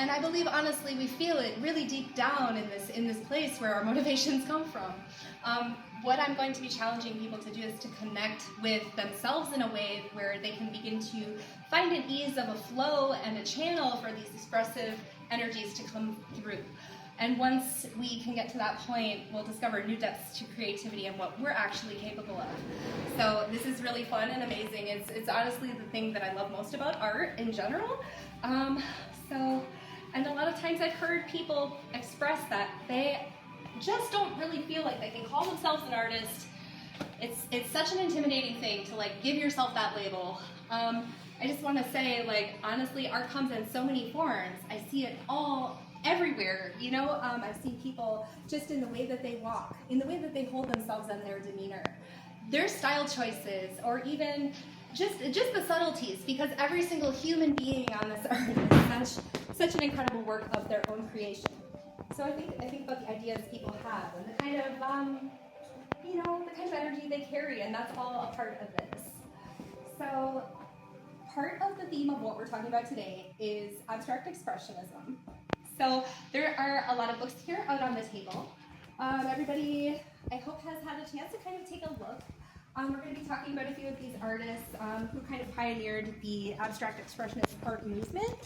And I believe, honestly, we feel it really deep down in this place where our motivations come from. What I'm going to be challenging people to do is to connect with themselves in a way where they can begin to find an ease of a flow and a channel for these expressive energies to come through. And once we can get to that point, we'll discover new depths to creativity and what we're actually capable of. So this is really fun and amazing. It's honestly the thing that I love most about art in general. And a lot of times I've heard people express that they just don't really feel like they can call themselves an artist. It's such an intimidating thing to like give yourself that label. I just want to say, like, honestly, art comes in so many forms. I see it all everywhere, you know. I've seen people just in the way that they walk, in the way that they hold themselves and their demeanor, their style choices, or even just the subtleties, because every single human being on this earth is such an incredible work of their own creation. So I think about the ideas people have and the kind of the kind of energy they carry, and that's all a part of this. So part of the theme of what we're talking about today is abstract expressionism. So there are a lot of books here out on the table. Everybody, I hope, has had a chance to kind of take a look. We're going to be talking about a few of these artists who kind of pioneered the abstract expressionist art movement,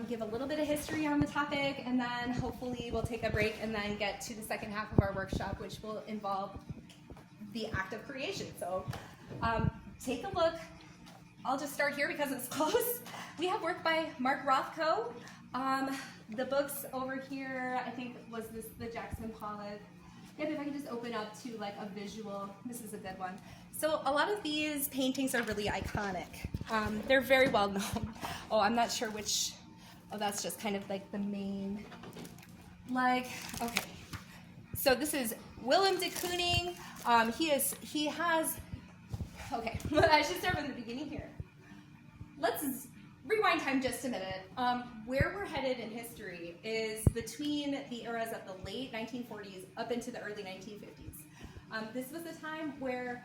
give a little bit of history on the topic, and then hopefully we'll take a break and then get to the second half of our workshop, which will involve the act of creation. So take a look. I'll just start here because it's close. We have work by Mark Rothko. The books over here, I think, was the Jackson Pollock. Yeah, if I can just open up to like a visual, this is a good one. So a lot of these paintings are really iconic. They're very well known. Oh, I'm not sure which, that's just kind of like the main, okay. So this is Willem de Kooning. He has, okay, I should start from the beginning here. Let's rewind time just a minute. Where we're headed in history is between the eras of the late 1940s up into the early 1950s. This was a time where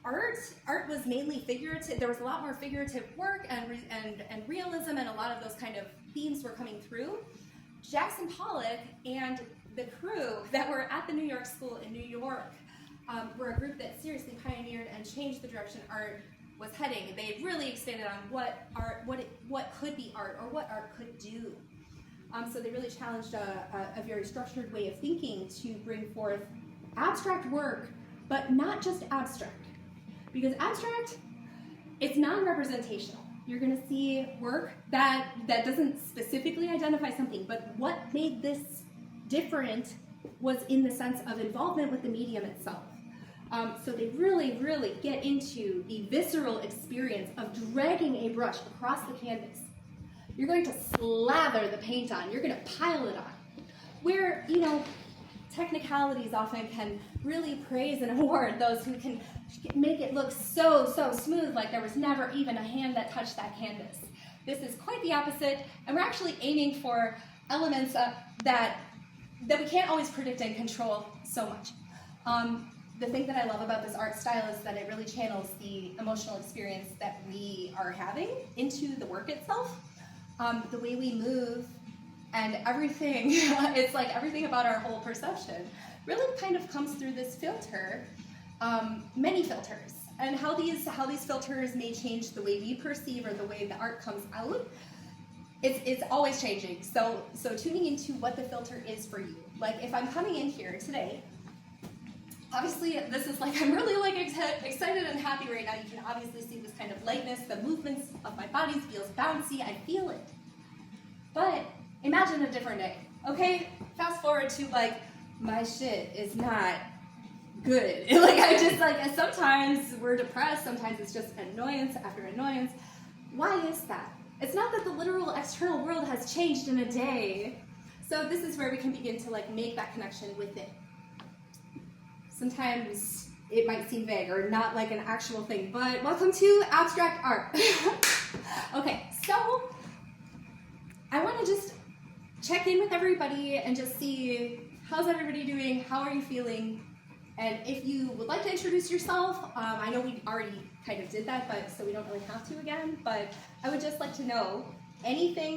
art was mainly figurative. There was a lot more figurative work and realism, and a lot of those kind of themes were coming through. Jackson Pollock and the crew that were at the New York School in New York were a group that seriously pioneered and changed the direction art was heading. They really expanded on what could be art, or what art could do. So they really challenged a very structured way of thinking to bring forth abstract work, but not just abstract. Because abstract, it's non-representational. You're going to see work that doesn't specifically identify something, but what made this different was in the sense of involvement with the medium itself. So they really, really get into the visceral experience of dragging a brush across the canvas. You're going to slather the paint on. You're going to pile it on. Where, technicalities often can really praise and award those who can make it look so smooth, like there was never even a hand that touched that canvas. This is quite the opposite, and we're actually aiming for elements that we can't always predict and control so much. The thing that I love about this art style is that it really channels the emotional experience that we are having into the work itself. The way we move and everything, it's like everything about our whole perception really kind of comes through this filter, many filters. And how these filters may change the way we perceive or the way the art comes out, it's always changing. So tuning into what the filter is for you. Like if I'm coming in here today, obviously, this is like, I'm really like excited and happy right now. You can obviously see this kind of lightness, the movements of my body feels bouncy, I feel it. But imagine a different day, okay? Fast forward to like, my shit is not good. Sometimes we're depressed, sometimes it's just annoyance after annoyance. Why is that? It's not that the literal external world has changed in a day. So this is where we can begin to like make that connection with it. Sometimes it might seem vague or not like an actual thing, but welcome to abstract art. Okay, so I want to just check in with everybody and just see how's everybody doing, how are you feeling, and if you would like to introduce yourself, I know we already kind of did that, but so we don't really have to again, but I would just like to know anything that